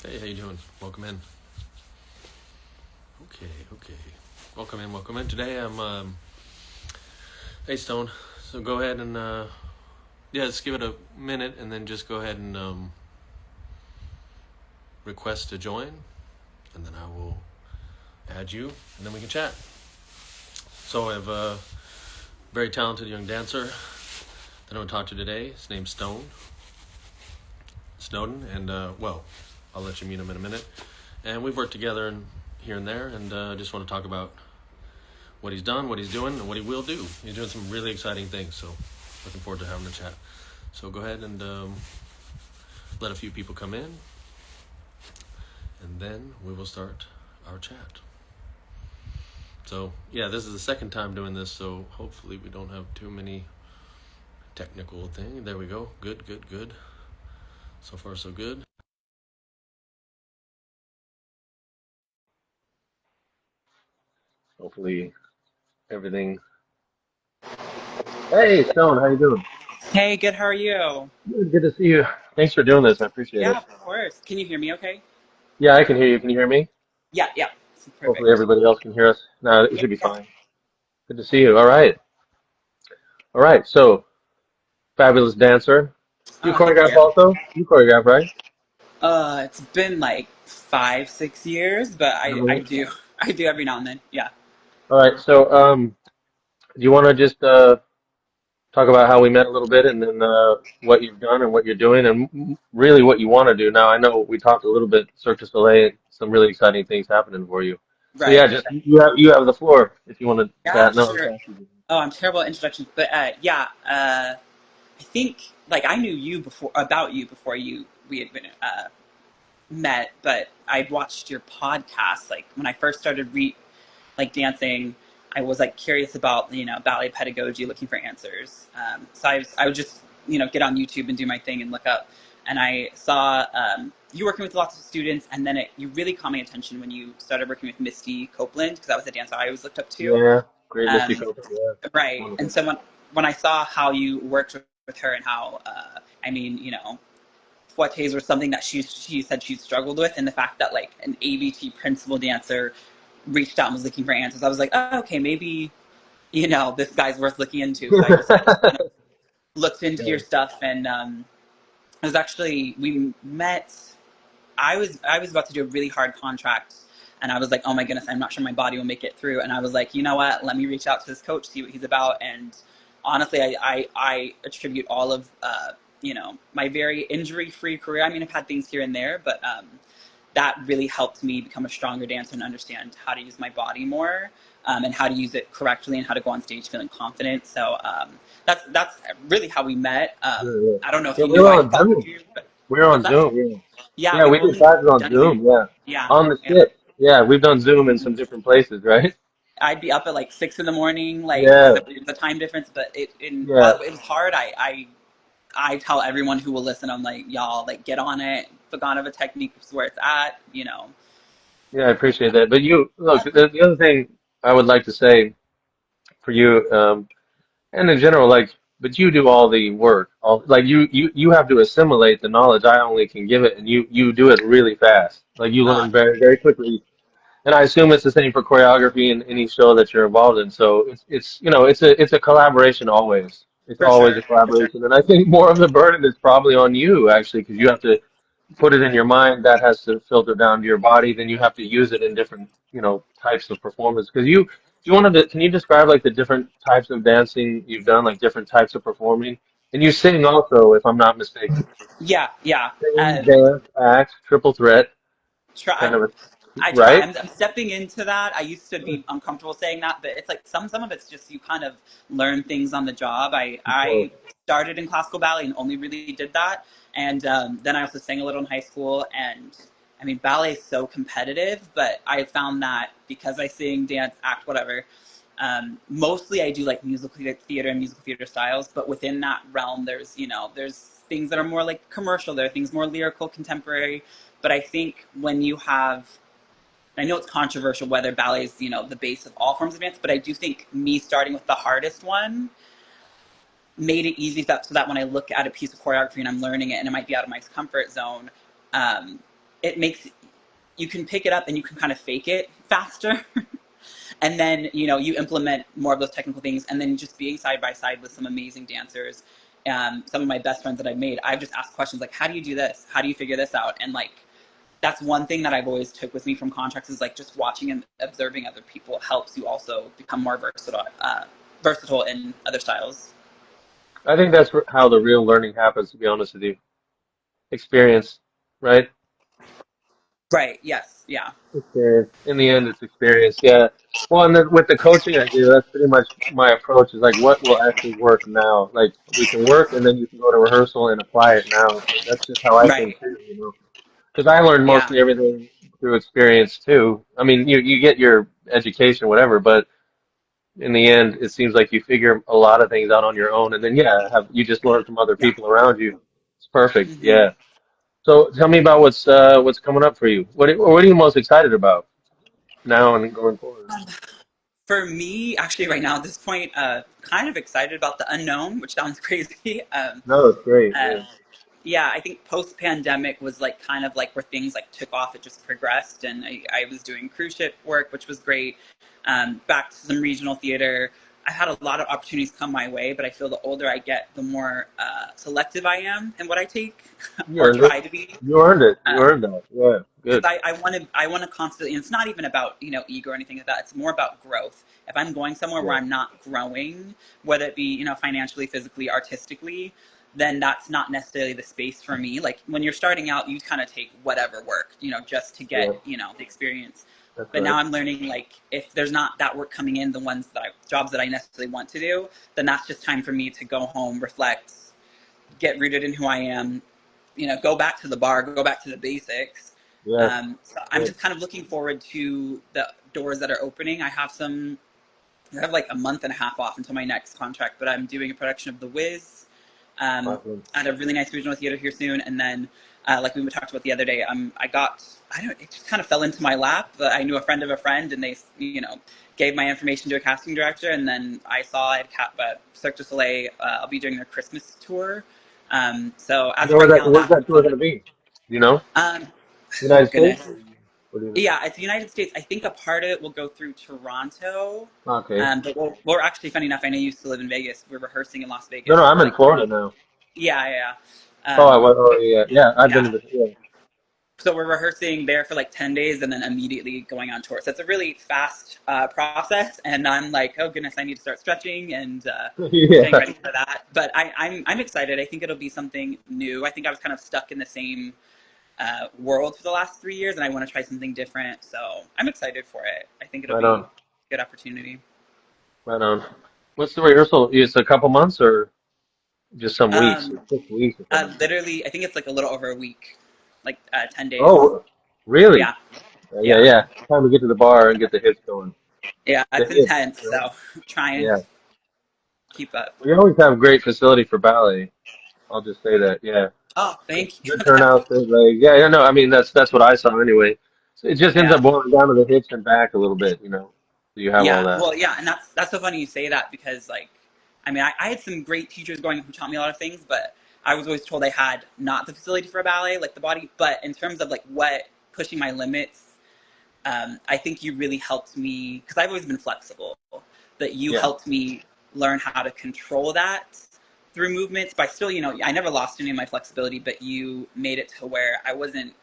Hey, how you doing? Welcome in. Okay. Welcome in. Today I'm, hey Stone. So go ahead and, let's give it a minute and then just go ahead and request to join, and then I will add you, and then we can chat. So I have a very talented young dancer that I'm going to talk to today. His name's Stone Snowden, and I'll let you meet him in a minute. And we've worked together here and there, and just want to talk about what he's done, what he's doing, and what he will do. He's doing some really exciting things, so looking forward to having a chat. So go ahead and let a few people come in, and then we will start our chat. So, yeah, this is the second time doing this, so hopefully we don't have too many technical things. There we go. Good. So far, so good. Hopefully everything. Hey, Stone, how you doing? Hey, good. How are you? Good to see you. Thanks for doing this. I appreciate Yeah, it. of course. Can you hear me okay? Yeah, I can hear you. Can you hear me? Yeah. This is Hopefully perfect. everybody else can hear us. No, it Yep. should be fine. Good to see you. All right. All right. So, fabulous dancer. You Oh, thank choreograph you. also? You choreograph, right? It's been like 5, 6 years, but I Really? do I do every now and then. Yeah. All right. So, do you want to just talk about how we met a little bit, and then what you've done and what you're doing, and really what you want to do? Now, I know we talked a little bit Cirque du Soleil, some really exciting things happening for you. So yeah, Right. just you have the floor if you want to Yeah, chat. No, sure. okay. Oh, I'm terrible at introductions, but yeah. I think like I knew you before about you before we had been met, but I'd watched your podcast like when I first started like dancing. I was like curious about ballet pedagogy, looking for answers. So I would just get on YouTube and do my thing and look up. And I saw you working with lots of students, and then you really caught my attention when you started working with Misty Copeland, because that was a dancer I always looked up to. Yeah, great Misty Um, Copeland. Yeah, right. And wonderful. so when I saw how you worked with her and how Fouettes were something that she said she struggled with, and the fact that like an ABT principal dancer reached out and was looking for answers, I was like, oh, okay, maybe this guy's worth looking into. So I just like kind of looked into your stuff, and it was actually we met. I was about to do a really hard contract, and I was like, oh my goodness, I'm not sure my body will make it through. And I was like, you know what? Let me reach out to this coach, see what he's about. And honestly, I attribute all of my very injury-free career. I mean, I've had things here and there, but that really helped me become a stronger dancer and understand how to use my body more, and how to use it correctly and how to go on stage feeling confident. So that's really how we met. Yeah, yeah. I don't know if Yeah, you we knew were I on followed Zoom. you, but We were what's on that? Zoom. Yeah, Yeah, yeah, we've we did only classes on done Zoom. Zoom. Yeah, Yeah, on the yeah. ship. Yeah, we've done Zoom in some different places, right? I'd be up at like 6 in the morning, like because Yeah, of the time difference. But yeah, while it was hard, I tell everyone who will listen, I'm like, y'all, like get on it. Pagana technique is where it's at. yeah. I appreciate that. But you look. The other thing I would like to say for you, and in general, like, but you do all the work. Like you have to assimilate the knowledge. I only can give it, and you do it really fast. Like you learn very very quickly. And I assume it's the same for choreography in any show that you're involved in. So it's a collaboration always. It's For always a sure, for sure. collaboration. And I think more of the burden is probably on you actually, because you have to put it in your mind. That has to filter down to your body. Then you have to use it in different types of performance. Because you wanted to, can you describe like the different types of dancing you've done, like different types of performing? And you sing also, if I'm not mistaken. Yeah. Sing, dance, act, triple threat, kind Try. of a, I try. right? I'm stepping into that. I used to be uncomfortable saying that, but it's like some of it's just you kind of learn things on the job. I started in classical ballet and only really did that, and then I also sang a little in high school. And I mean, ballet is so competitive, but I found that because I sing, dance, act, whatever. Mostly I do like musical theater and musical theater styles, but within that realm, there's things that are more like commercial. There are things more lyrical, contemporary. But I think when you have, I know it's controversial whether ballet is, the base of all forms of dance, but I do think me starting with the hardest one made it easy so that when I look at a piece of choreography and I'm learning it and it might be out of my comfort zone, um, it makes you can pick it up and you can kind of fake it faster. And then you implement more of those technical things, and then just being side by side with some amazing dancers, some of my best friends that I've made, I've just asked questions like, how do you do this, how do you figure this out? And like, that's one thing that I've always took with me from contracts, is like just watching and observing other people helps you also become more versatile in other styles. I think that's how the real learning happens, to be honest with you. Experience, right? Right, yes, yeah. Experience. In the end, it's experience. Yeah. Well, and then with the coaching I do, that's pretty much my approach is like, what will actually work now? Like, we can work and then you can go to rehearsal and apply it now. So that's just how I think Right, too, you know? Because I learned yeah. mostly everything through experience too. I mean, you get your education, whatever, but in the end, it seems like you figure a lot of things out on your own, and then yeah, have you just learn from other Yeah. people around you. It's perfect. Hmm. Yeah. So tell me about what's coming up for you. What are you most excited about now and going forward? For me, actually, right now at this point, kind of excited about the unknown, which sounds crazy. No, it's great. Uh, Yeah. yeah, I think post pandemic was like kind of like where things like took off. It just progressed, and I was doing cruise ship work, which was great. Back to some regional theater. I had a lot of opportunities come my way, but I feel the older I get, the more selective I am in what I take You or earned it. try to be. You earned it. You Um, earned that. Yeah. Good. because I want to constantly, and it's not even about ego or anything like that. It's more about growth. If I'm going somewhere where Yeah. I'm not growing, whether it be financially, physically, artistically, then that's not necessarily the space for me. Like when you're starting out, you kind of take whatever work, just to Yeah. get the experience. That's But now right. I'm learning, like, if there's not that work coming in, the jobs that I necessarily want to do, then that's just time for me to go home, reflect, get rooted in who I am, go back to the bar, go back to the basics. Yeah. So I'm Good. just kind of looking forward to the doors that are opening. I have like a month and a half off until my next contract, but I'm doing a production of The Wiz Awesome. at a really nice regional theater here soon. And then, like we talked about the other day, I don't, it just kind of fell into my lap. I knew a friend of a friend, and they, gave my information to a casting director. And then I saw at Cirque du Soleil, I'll be doing their Christmas tour. So You as know of where right that now, where's that's that what's tour on going my. to be? Do you know? Um, oh United States? goodness. Or what do you know? Yeah, it's the United States. I think a part of it will go through Toronto. Okay. But we're actually, funny enough, I know you used to live in Vegas. We're rehearsing in Las No, Vegas no, I'm for in like 3 weeks. Florida now. Yeah, yeah, yeah. Oh, yeah, yeah. I've been Yeah. to the yeah. So we're rehearsing there for like 10 days and then immediately going on tour. So it's a really fast process. And I'm like, oh goodness, I need to start stretching and getting Yeah. ready for that. But I'm excited. I think it'll be something new. I think I was kind of stuck in the same world for the last 3 years, and I want to try something different. So I'm excited for it. I think it'll Right be on. a good opportunity. Right on. What's the rehearsal? Is it a couple months or just some weeks? Um, 6 weeks or something? literally, I think it's like a little over a week, like 10 days. Oh, really? Yeah, Yeah, yeah, yeah. Time to get to the bar and get the hits going. yeah. The It's hits, intense. right? So try and Yeah. keep up. We always have great facility for ballet. I'll just say that. Yeah. Oh, Good, thank you. good turnout. Good, like, yeah, yeah, no, I mean that's what I saw anyway. So it just ends Yeah. up boiling down to the hits and back a little bit, you know. So you have all Yeah, that. well, yeah, and that's so funny you say that because, like, I mean, I had some great teachers going who taught me a lot of things, but I was always told I had not the facility for a ballet, like the body. But in terms of like what pushing my limits, I think you really helped me because I've always been flexible. That you Yeah. helped me learn how to control that through movements. But still, I never lost any of my flexibility, but you made it to where I wasn't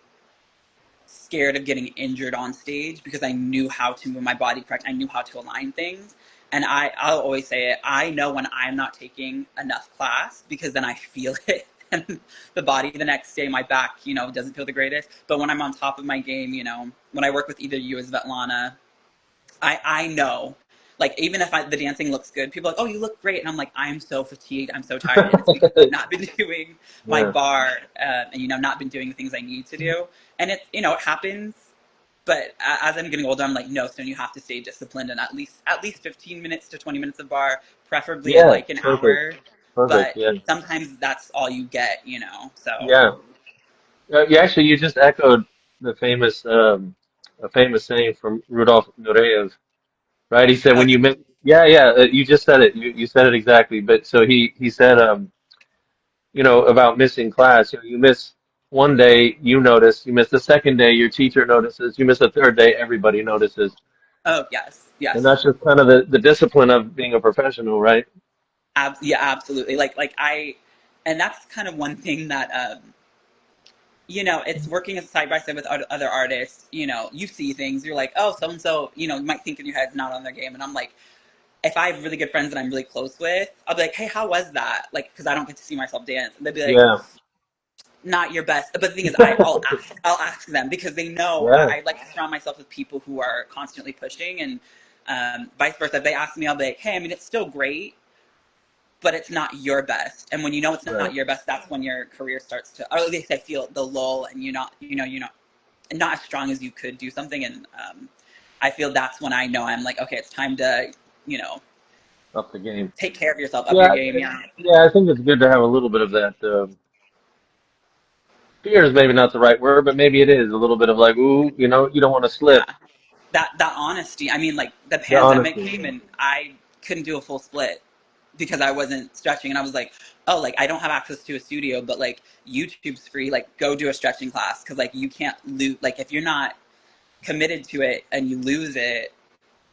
scared of getting injured on stage because I knew how to move my body correct. I knew how to align things. And I'll always say it. I know when I'm not taking enough class because then I feel it. And the body the next day, my back, doesn't feel the greatest. But when I'm on top of my game, when I work with either you or Svetlana, I know. Like, even if the dancing looks good, people are like, oh, you look great. And I'm like, I'm so fatigued. I'm so tired. And it's because I've not been doing my Yeah. bar and, not been doing the things I need to do. And it happens. But as I'm getting older, I'm like, no, Stone, you have to stay disciplined and at least 15 minutes to 20 minutes of bar, preferably Yeah. like an Perfect. hour. Perfect. But Yeah. sometimes that's all you get. So, Yeah. You just echoed the a famous saying from Rudolf Nureyev, right? He said oh, when you did miss, yeah, yeah, you just said it. You said it exactly. But so he said, about missing class. You know, you miss. one day, you notice. You miss the second day, your teacher notices. You miss the third day, everybody notices. Oh yes, And yes. that's just kind of the discipline of being a professional, right? Yeah, absolutely. Like I, and that's kind of one thing that it's working side by side with other artists. You see things. You're like, oh, so and so. You might think in your head it's not on their game, and I'm like, if I have really good friends that I'm really close with, I'll be like, hey, how was that? Like, because I don't get to see myself dance, and they'll be like, Yeah. not your best. But the thing is, I'll ask them because they know Yeah. I like to surround myself with people who are constantly pushing, and vice versa. If they ask me, I'll be like, hey, I mean, it's still great, but it's not your best. And when you know it's Right. not your best, that's when your career starts to, or at least I feel the lull, and you're not as strong as you could do something. And I feel that's when I know I'm like, okay, it's time to, you know, Up the game. take care of yourself, up Yeah. your game. Yeah. Yeah. I think it's good to have a little bit of that. Fear is maybe not the right word, but maybe it is a little bit of like, ooh, you don't want to Yeah. slip. That honesty. I mean, like the The pandemic honesty. came and I couldn't do a full split because I wasn't stretching, and I was like, oh, like I don't have access to a studio, but like YouTube's free. Like go do a stretching class because like you can't lose. Like if you're not committed to it and you lose it,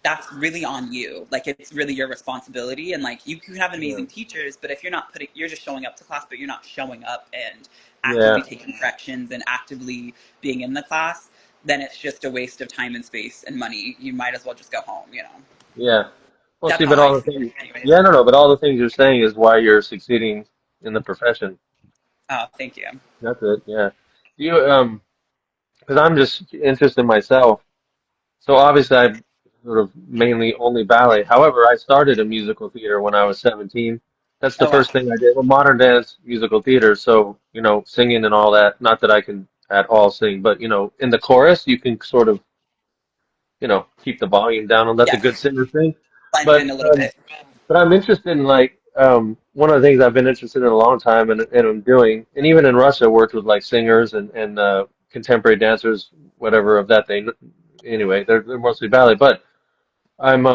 that's really on you. Like it's really your responsibility. And like you can have Yeah. amazing teachers, but if you're just showing up to class, but you're not showing up and Yeah. actively taking corrections and actively being in the class, then it's just a waste of time and space and money. You might as well just go home. Yeah. Well, That's see, how but I all the see it things, anyways. yeah, no, but all the things you're saying is why you're succeeding in the profession. Oh, thank you. That's it. Yeah. Do you, because I'm just interested myself. So obviously I sort of mainly only ballet. However, I started a musical theater when I was 17. That's the Oh, wow. first thing I did. Well, modern dance musical theater. So, singing and all that. Not that I can at all sing, but, in the chorus, you can sort of, keep the volume down and let the Yes. good singer sing. Blend But in a little bit. I'm interested in like one of the things I've been interested in a long time and I'm doing, and even in Russia, worked with like singers and contemporary dancers, whatever of that they anyway, they're mostly ballet. But I'm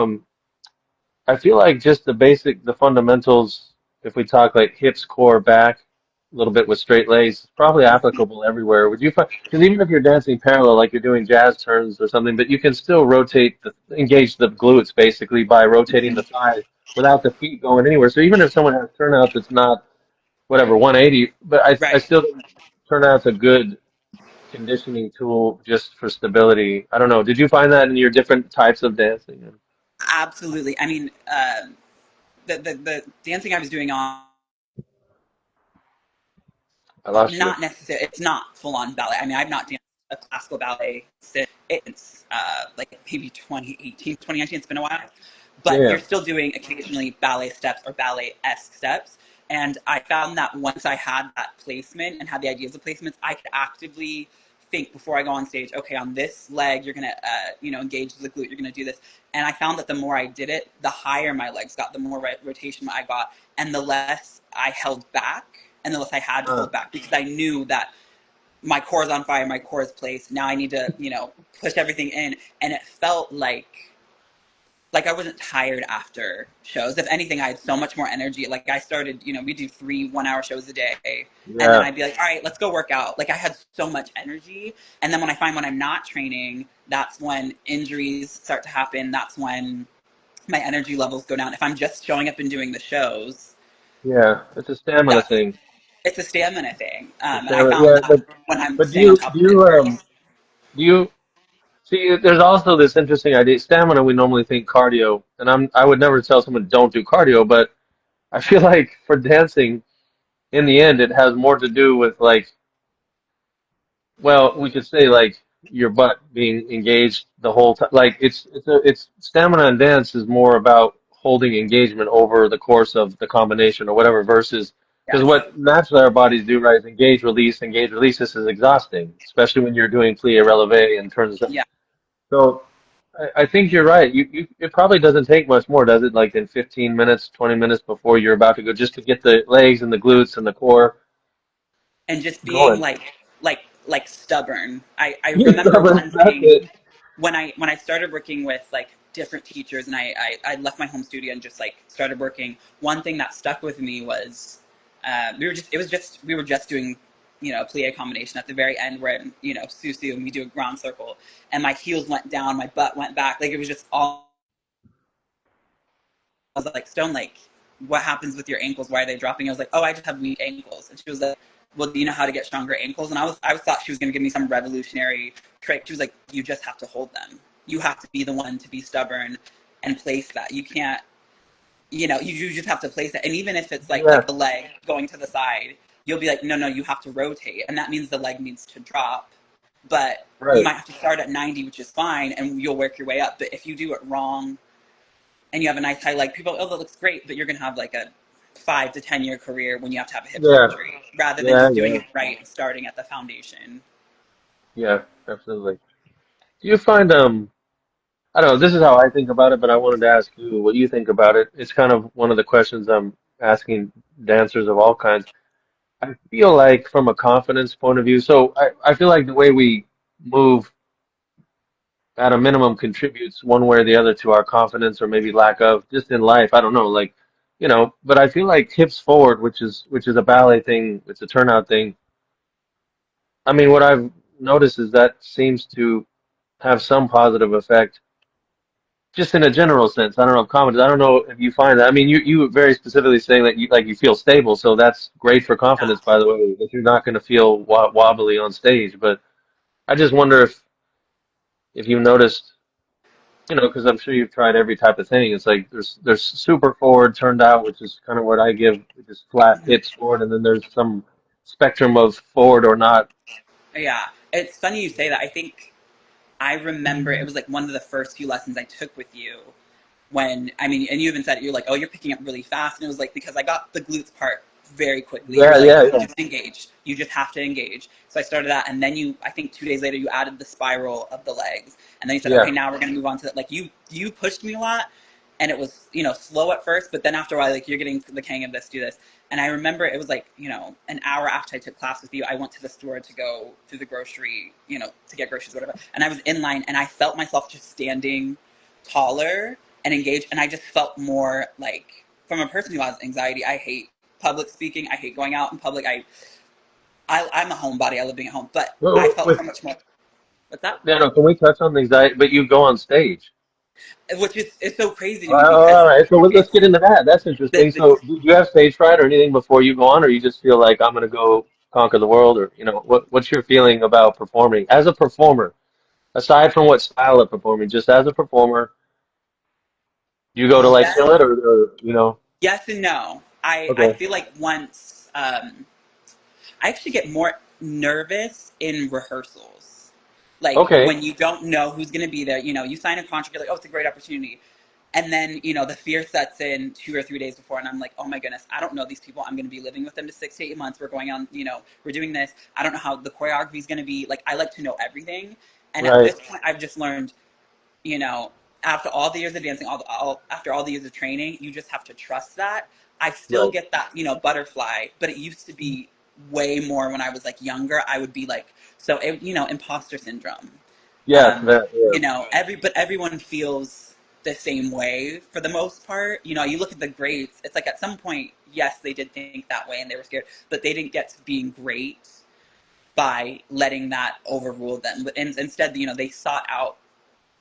I feel like just the fundamentals, if we talk like hips, core, back, a little bit with straight legs, probably applicable everywhere. Would you find, because even if you're dancing parallel, like you're doing jazz turns or something, but you can still engage the glutes basically by rotating the thighs without the feet going anywhere. So even if someone has turnouts, it's not whatever 180, but I Right. still think turnout's a good conditioning tool just for stability. I don't know. Did you find that in your different types of dancing? Absolutely. I mean, the dancing I was doing on, I lost you. not necessarily, it's not full on ballet. I mean, I've not danced a classical ballet since it's like maybe 2018, 2019. It's been a while. But Yeah. you're still doing occasionally ballet steps or ballet-esque steps. And I found that once I had that placement and had the ideas of placements, I could actively think before I go on stage, okay, on this leg, you're going to, engage the glute, you're going to do this. And I found that the more I did it, the higher my legs got, the more rotation I got, and the less I held back, and the less I had to Uh, hold back because I knew that my core is on fire, my core is placed. Now I need to, push everything in. And it felt like I wasn't tired after shows. If anything, I had so much more energy. Like I started, we do 3 1-hour shows a day, and then yeah. I'd be like, all right, let's go work out. Like I had so much energy, and then when I find when I'm not training, that's when injuries start to happen. That's when my energy levels go down. If I'm just showing up and doing the shows, Yeah, it's a stamina that's thing. it's a stamina thing. The And I stamina, found yeah, that when I'm but staying on top of it. do you see? There's also this interesting idea. Stamina, we normally think cardio, and I would never tell someone don't do cardio, but I feel like for dancing, in the end, it has more to do with like, well, we could say like your butt being engaged the whole time. Like it's stamina and dance is more about holding engagement over the course of the combination or whatever versus because Yes. what naturally our bodies do, right, is engage, release, engage, release. This is exhausting, especially when you're doing plie, releve, and turns. Yeah. So I think you're right. It probably doesn't take much more, does it? Like in 15 minutes, 20 minutes before you're about to go, just to get the legs and the glutes and the core And just being going. like stubborn. I You remember stubborn. one That's thing it. when I started working with like different teachers, and I left my home studio and just like started working. One thing that stuck with me was we were just doing a plie combination at the very end where, Susu, and we do a ground circle, and my heels went down, my butt went back. Like, it was just all, I was like, Stone, like, what happens with your ankles? Why are they dropping? I was like, oh, I just have weak ankles. And she was like, well, do you know how to get stronger ankles? And I thought she was going to give me some revolutionary trick. She was like, you just have to hold them. You have to be the one to be stubborn and place that. You can't, you just have to place it. And even if it's like Yeah, the leg going to the side, you'll be like, no, no, you have to rotate. And that means the leg needs to drop. But you right. might have to start at 90, which is fine, and you'll work your way up. But if you do it wrong and you have a nice high leg, people, oh, that looks great, but you're going to have like a 5 to 10 year career when you have to have a hip Yeah, surgery rather than yeah, just doing yeah, it right and starting at the foundation. yeah, absolutely. Do you find I don't know, this is how I think about it, but I wanted to ask you what you think about it. It's kind of one of the questions I'm asking dancers of all kinds. I feel like from a confidence point of view, so I feel like the way we move at a minimum contributes one way or the other to our confidence or maybe lack of just in life. I don't know, like, but I feel like hips forward, which is a ballet thing, it's a turnout thing. I mean, what I've noticed is that seems to have some positive effect just in a general sense. I don't know if confidence. I don't know if you find that. I mean, you were very specifically saying that you feel stable, so that's great for Yeah. confidence, by the way, that you're not going to feel wobbly on stage. But I just wonder if you noticed, because I'm sure you've tried every type of thing. It's like there's super forward turned out, which is kind of what I give, which is flat hits forward, and then there's some spectrum of forward or not. Yeah. It's funny you say that. I think I remember it was like one of the first few lessons I took with you when, I mean, and you even said it, you're like, oh, you're picking up really fast. And it was like, because I got the glutes part very quickly. You were Yeah, like, yeah, you yeah, just engage. You just have to engage. So I started that. And then I think 2 days later, you added the spiral of the legs. And then you said, yeah, okay, now we're going to move on to that. Like, you pushed me a lot. And it was, slow at first. But then after a while, like, you're getting the hang of this, do this. And I remember it was like, an hour after I took class with you, I went to the store to go to the grocery, to get groceries, whatever. And I was in line and I felt myself just standing taller and engaged. And I just felt more like, from a person who has anxiety, I hate public speaking. I hate going out in public. I'm a homebody. I love being at home. But I well, felt so much more. What's that? yeah, no, can we touch on the anxiety? But you go on stage. Which is it's so crazy to me All because right, so let's it's get into that. That's interesting. the So, do you have stage fright or anything before you go on, or you just feel like I'm gonna go conquer the world, or what's your feeling about performing as a performer, aside from what style of performing, just as a performer, you go to like yes, kill it, or. yes and no. I Okay, feel like once I actually get more nervous in rehearsals. Like okay, when you don't know who's going to be there, you sign a contract, you're like, oh, it's a great opportunity. And then, the fear sets in 2 or 3 days before, and I'm like, oh my goodness, I don't know these people. I'm going to be living with them to 6 to 8 months. We're going on, we're doing this. I don't know how the choreography is going to be. Like, I like to know everything. And at right, this point, I've just learned, you know, after all the years of dancing, after all the years of training, you just have to trust that. I still right, get that, butterfly, but it used to be way more when I was like younger. I would be like, imposter syndrome. yes, that, yeah, But everyone feels the same way for the most part. You look at the greats, it's like at some point, yes, they did think that way and they were scared, but they didn't get to being great by letting that overrule them. But instead, they sought out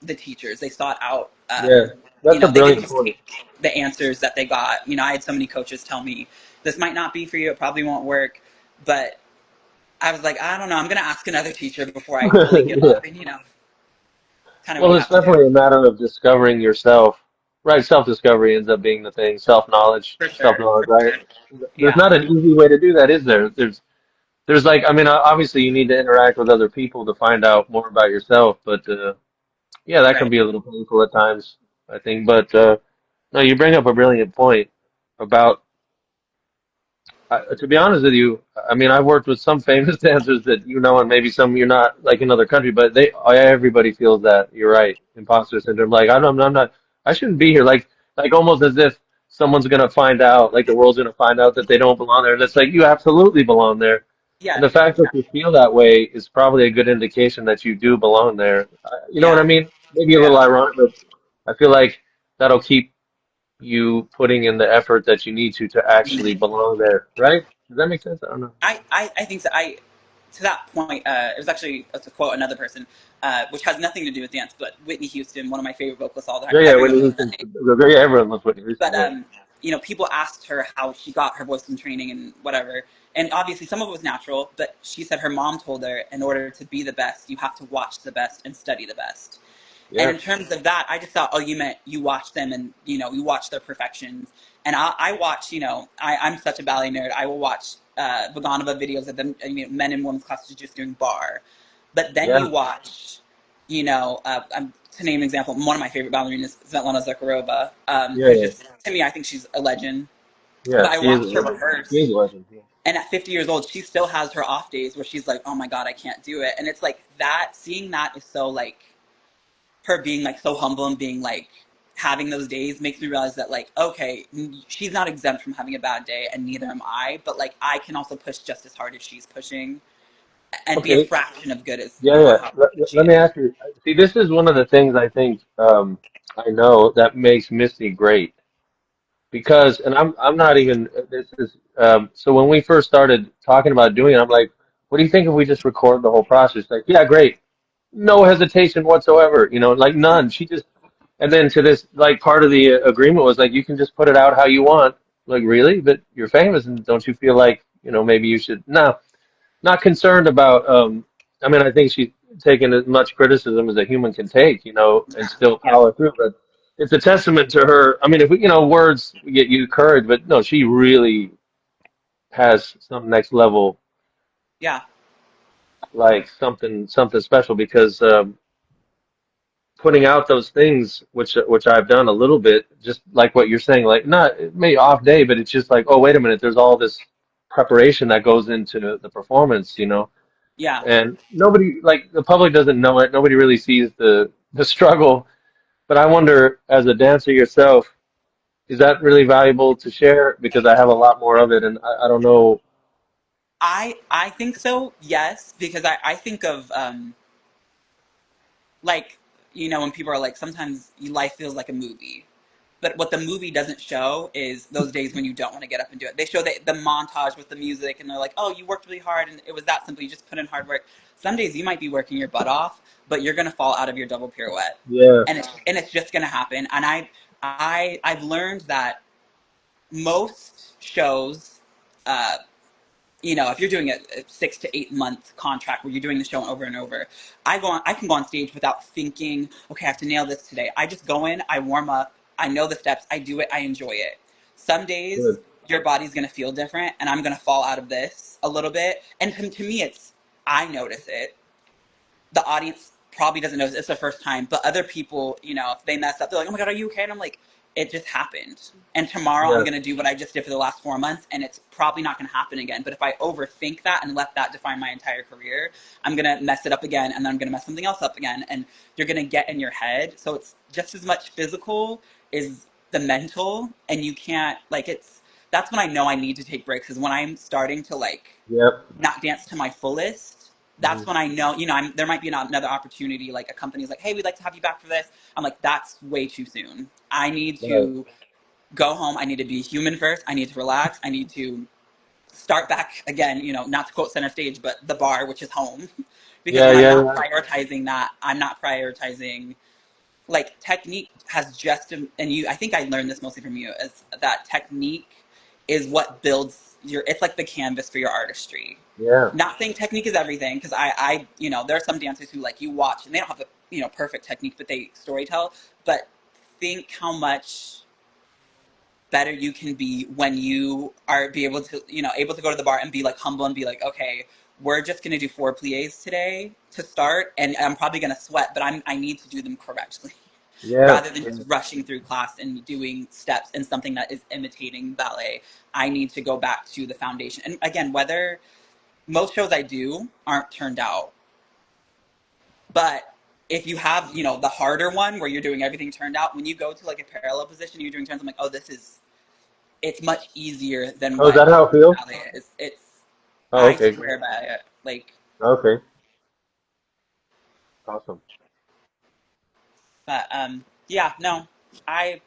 the teachers. They sought out, yeah. That's a they didn't brilliant just point. take the answers that they got. I had so many coaches tell me, this might not be for you, it probably won't work. But I was like, I don't know, I'm going to ask another teacher before I fully give Yeah. up. And, kind of what Well, you it's have to do. definitely a matter of discovering yourself. Right, self-discovery ends up being the thing. Self-knowledge, For sure. self-knowledge, For right? sure. There's Yeah. not an easy way to do that, is there? There's like, I mean, obviously you need to interact with other people to find out more about yourself, but yeah, that can Right. be a little painful at times, I think. But no, you bring up a brilliant point about to be honest with you, I mean, I've worked with some famous dancers that and maybe some you're not like in other country, but everybody feels that. You're right, imposter syndrome. Like I'm not, I shouldn't be here. Like almost as if someone's gonna find out, like the world's gonna find out that they don't belong there. And it's like you absolutely belong there. And Yes. the fact that you feel that way is probably a good indication that you do belong there. You know what I Yeah. mean? Maybe a little Yeah. ironic, but I feel like that'll keep you putting in the effort that you need to actually belong there, right? Does that make sense? I don't know. I think so. to that point, it was actually, to quote another person, which has nothing to do with dance, but Whitney Houston, one of my favorite vocalists of all time. Yeah, yeah. Whitney Everyone knows that Houston. name. Yeah, everyone loves Whitney Houston. But Yeah, people asked her how she got her voice and training and whatever. And obviously, some of it was natural. But she said her mom told her, in order to be the best, you have to watch the best and study the best. And yeah, in terms of that, I just thought, oh, you meant you watch them and you watch their perfections. And I watch, I'm such a ballet nerd. I will watch Vaganova videos of them, men and women's classes just doing bar. But then yeah, you watch, to name an example, one of my favorite ballerinas, Svetlana Zakharova, yeah, who's yeah. just, to me, I think she's a legend. Yeah, But I she is. watched her She is rehearse, a legend. Yeah. and at 50 years old, she still has her off days where she's like, oh my God, I can't do it. And it's like that, seeing that is so like, her being like so humble and being like, having those days makes me realize that like, okay, she's not exempt from having a bad day, and neither am I, but like I can also push just as hard as she's pushing and be a Okay. fraction of good as Yeah, yeah. how good she Let me is. ask you. See, this is one of the things I think I know that makes Missy great because, and I'm not even. This is so when we first started talking about doing it, I'm like, what do you think if we just record the whole process? Like, yeah, great, no hesitation whatsoever. Like none. She just, and then to this, like part of the agreement was like, you can just put it out how you want. Like, really? But you're famous, and don't you feel like, maybe you should? No, not concerned about. I mean, I think she's taken as much criticism as a human can take, and still Yeah, power through. But it's a testament to her. I mean, if we, words get you courage, but no, she really has some next level, yeah. like something special because putting out those things, which I've done a little bit, just like what you're saying, like not maybe off day, but it's just like, oh, wait a minute, there's all this preparation that goes into the performance. Yeah. And nobody, like the public doesn't know it. Nobody really sees the struggle. But I wonder, as a dancer yourself, is that really valuable to share? Because I have a lot more of it, and I don't know. I think so, yes, because I think of like, when people are like, sometimes life feels like a movie. But what the movie doesn't show is those days when you don't want to get up and do it. They show the montage with the music, and they're like, oh, you worked really hard, and it was that simple. You just put in hard work. Some days you might be working your butt off, but you're gonna fall out of your double pirouette, Yeah, and it's just gonna happen. And I've learned that most shows, uh, if you're doing a 6 to 8 month contract where you're doing the show over and over, I can go on stage without thinking, okay, I have to nail this today. I just go in, I warm up, I know the steps, I do it, I enjoy it. Some days good. your body's gonna feel different, and I'm gonna fall out of this a little bit. And to me, I notice it. The audience probably doesn't know it's their first time, but other people, if they mess up, they're like, "Oh my God, are you okay?" And I'm like, "It just happened." And tomorrow I'm Yeah, gonna do what I just did for the last 4 months, and it's probably not gonna happen again. But if I overthink that and let that define my entire career, I'm gonna mess it up again, and then I'm gonna mess something else up again, and you're gonna get in your head. So it's just as much physical as the mental, and you can't like it's. That's when I know I need to take breaks, is when I'm starting to like yep. not dance to my fullest. Mhm. That's when I know, there might be another opportunity. Like a company's like, hey, we'd like to have you back for this. I'm like, that's way too soon. I need Right. to go home. I need to be human first. I need to relax. I need to start back again, not to quote center stage, but the bar, which is home. Because Yeah, when I'm yeah, not yeah. prioritizing that, I'm not prioritizing like technique has just, and I think I learned this mostly from you, is that technique is what builds it's like the canvas for your artistry. Yeah. Not saying technique is everything, because there are some dancers who like you watch and they don't have the perfect technique, but they storytell. But think how much better you can be when you are able to go to the bar and be like humble and be like, okay, we're just gonna do 4 plies today to start, and I'm probably gonna sweat, but I need to do them correctly, Yeah. rather than Yeah. just rushing through class and doing steps in something that is imitating ballet. I need to go back to the foundation. And again, whether most shows I do aren't turned out, but if you have, the harder one where you're doing everything turned out, when you go to like a parallel position, you're doing turns, I'm like, oh, it's much easier than Oh, is what that how it feels? ballet is. Oh, I okay. swear by it. Like, Okay. Awesome. but yeah, no, I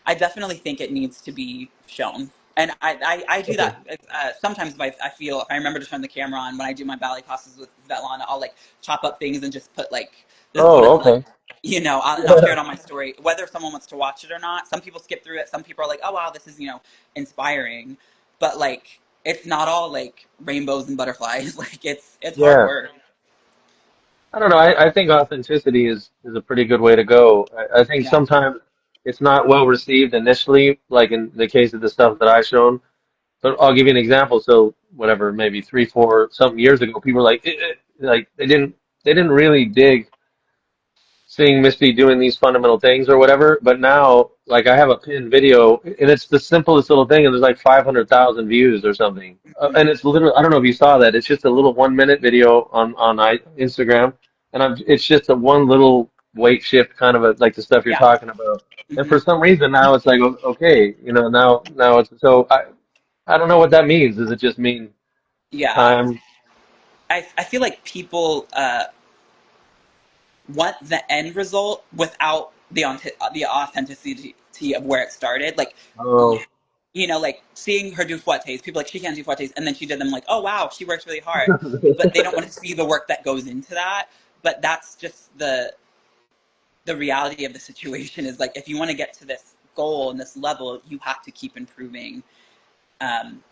I definitely think it needs to be shown. And I do Okay. that sometimes. If I feel, if I remember to turn the camera on when I do my ballet classes with Svetlana, I'll like chop up things and just put like, this is what Oh, it's like. okay. And I'll share it on my story, whether someone wants to watch it or not. Some people skip through it. Some people are like, oh wow, this is, inspiring. But like, it's not all like rainbows and butterflies. Like it's hard Yeah. work. I don't know. I think authenticity is a pretty good way to go. I think Yeah. sometimes it's not well received initially, like in the case of the stuff that I've shown. But I'll give you an example. So whatever, maybe 3, 4 something years ago, people were like, like they didn't really dig seeing Misty doing these fundamental things or whatever. But now, like I have a pinned video, and it's the simplest little thing, and there's like 500,000 views or something. Mhm. And it's literally, I don't know if you saw that. It's just a little 1 minute video on Instagram, and it's just a one little weight shift kind of like the stuff you're Yeah. talking about. And Hmm. for some reason now it's like okay, now it's so I don't know what that means. Does it just mean Yeah. time? I feel like people want the end result without the authenticity of where it started. Like, Oh, like seeing her do fouettes, people like she can't do fouettes, and then she did them. Like, oh wow, she works really hard, but they don't want to see the work that goes into that. But that's just the reality of the situation. Is like if you want to get to this goal and this level, you have to keep improving um,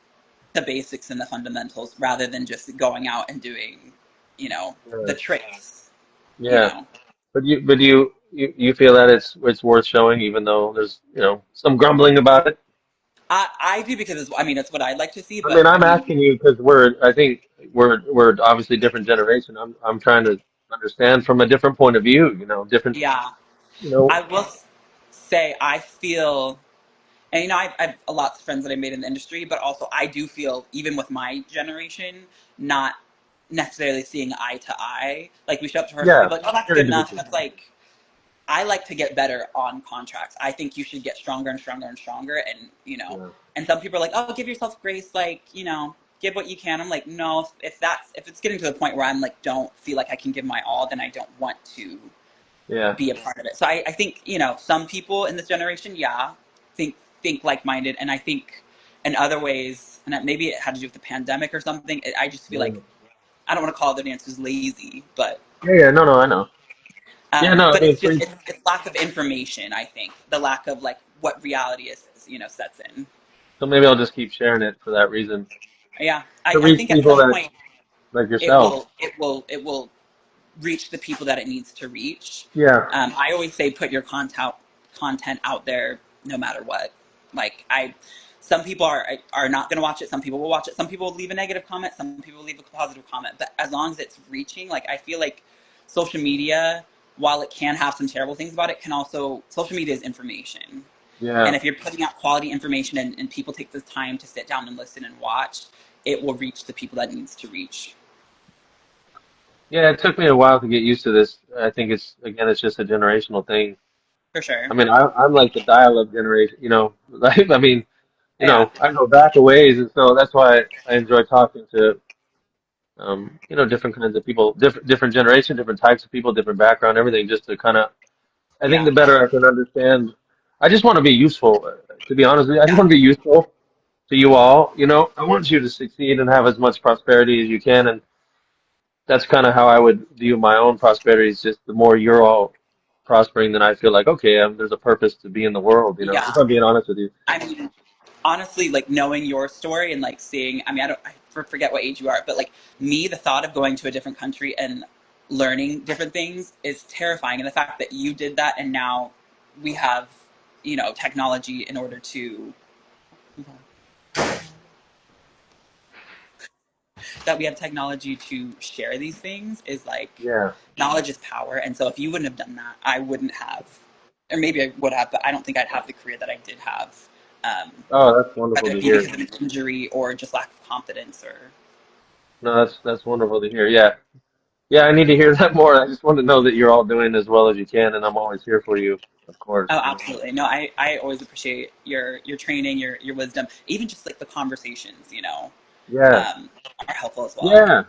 the basics and the fundamentals rather than just going out and doing, the yeah, tricks. You yeah. know. But you feel that it's worth showing, even though there's some grumbling about it. I do because it's what I'd like to see, I but mean, I'm asking you because I think we're obviously different generation. I'm trying to understand from a different point of view. Different. yeah, You know, I will say I feel, and I've a lots of friends that I made in the industry, but also I do feel even with my generation, not necessarily seeing eye to eye. Like we show up to rehearsal, yeah, people are like, oh, that's very good enough. different. That's like I like to get better on contracts. I think you should get stronger and stronger and stronger. And, Yeah, and some people are like, oh, give yourself grace. Like, give what you can. I'm like, no, if it's getting to the point where I'm like, don't feel like I can give my all, then I don't want to yeah, be a part of it. So I think, some people in this generation, yeah, think like-minded. And I think in other ways, and maybe it had to do with the pandemic or something. I just feel yeah, like, I don't want to call the dancers lazy, but yeah, yeah. No, no, I know. Yeah, no, I but mean, it's just it's lack of information. I think the lack of like what reality is, sets in. so maybe I'll just keep sharing it for that reason Yeah, to I reach think at people some that point like it yourself. will it will it will reach the people that it needs to reach. Yeah, I always say put your content out there no matter what. Like some people are not going to watch it. Some people will watch it. Some people will leave a negative comment. Some people will leave a positive comment. But as long as it's reaching, like I feel like social media, while it can have some terrible things about it, can also social media is information. And yeah. if you're putting out quality information and people take the time to sit down and listen and watch, it will reach the people that it needs to reach. Yeah, it took me a while to get used to this. I think it's just a generational thing. For sure. I mean, I'm like the dial-up generation, like, I mean, Yeah. I go back a ways, and so that's why I enjoy talking to, different kinds of people, different generation, different types of people, different background, everything, just to kind of, I think Yeah. the better I can understand, I just want to be useful, to be honest with you. I just Yeah. want to be useful to you all, I want you to succeed and have as much prosperity as you can, and that's kind of how I would view my own prosperity. Is just the more you're all prospering, then I feel like okay, there's a purpose to be in the world. Yeah. If I'm being honest with you. I mean, honestly, like knowing your story and like seeing, I forget what age you are, but like me, the thought of going to a different country and learning different things is terrifying. And the fact that you did that and now we have, technology in order to, that we have technology to share these things is like Yeah. knowledge is power. And so if you wouldn't have done that, I wouldn't have, or maybe I would have, but I don't think I'd have the career that I did have. Um, Oh, that's wonderful Whether to it be hear. because of an injury or just lack of confidence or, No, that's wonderful to hear. Yeah. Yeah, I need to hear that more. I just want to know that you're all doing as well as you can, and I'm always here for you, of course. oh, absolutely. No, I always appreciate your training, your wisdom, even just like the conversations, Yeah. um, are helpful as well, I Yeah. think.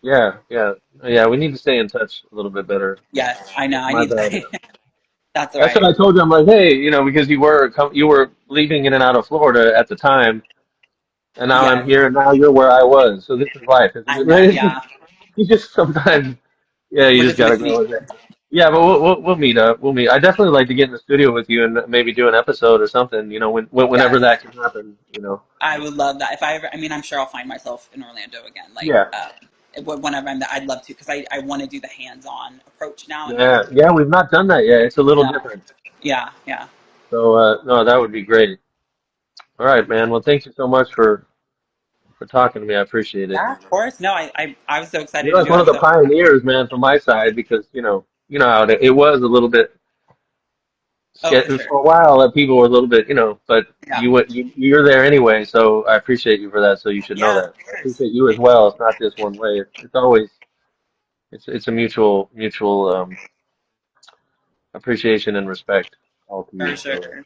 Yeah. Yeah. Yeah. We need to stay in touch a little bit better. Yes, I know. That's I my need bad. to, That's That's what right. I told you. I'm like, hey, because you were leaving in and out of Florida at the time, and now I'm Yes, here, and now you're where I was. So this is life, isn't I it? know. Right? Yeah, You just sometimes, yeah, you we'll just just gotta miss go me. with it. Yeah, but we'll meet up. We'll meet. I definitely like to get in the studio with you and maybe do an episode or something. Whenever Yes, that can happen. I would love that. If I ever, I mean, I'm sure I'll find myself in Orlando again. Like, Yeah, whenever I'm there, I'd love to because I want to do the hands-on approach now and like, yeah, yeah. We've not done that yet. It's a little no, different. yeah, yeah, So no, that would be great. All right, man. Well, thank you so much for talking to me. I appreciate it. yeah. Of course. No, I was so excited You're to like do one of it. the So pioneers, man, from my side because how it was a little bit oh, for sketchy sure. for a while. That people were a little bit, but Yeah, you're there anyway. So I appreciate you for that. So you should know yeah, of that. I course. appreciate you as well. It's not just one way. It's always it's a mutual appreciation and respect all to For you. sure. So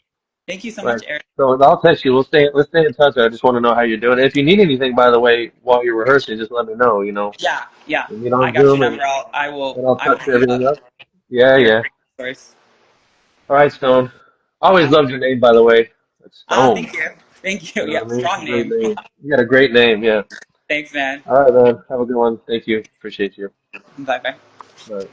Thank you so right. much, Eric. So I'll text you. Let's stay in touch. I just want to know how you're doing. If you need anything, by the way, while you're rehearsing, just let me know. Yeah, yeah. We meet I on got your Zoom number. and I'll I will touch hit you everything up. up. Yeah, You're a yeah. great resource. All right, Stone. Always Awesome. loved your name, by the way. It's Stone. Thank you. Thank you. You know Yeah, what I mean? strong Great name. name. You got a great name. Yeah. Thanks, man. All right, man. Have a good one. Thank you. Appreciate you. Bye bye. All right.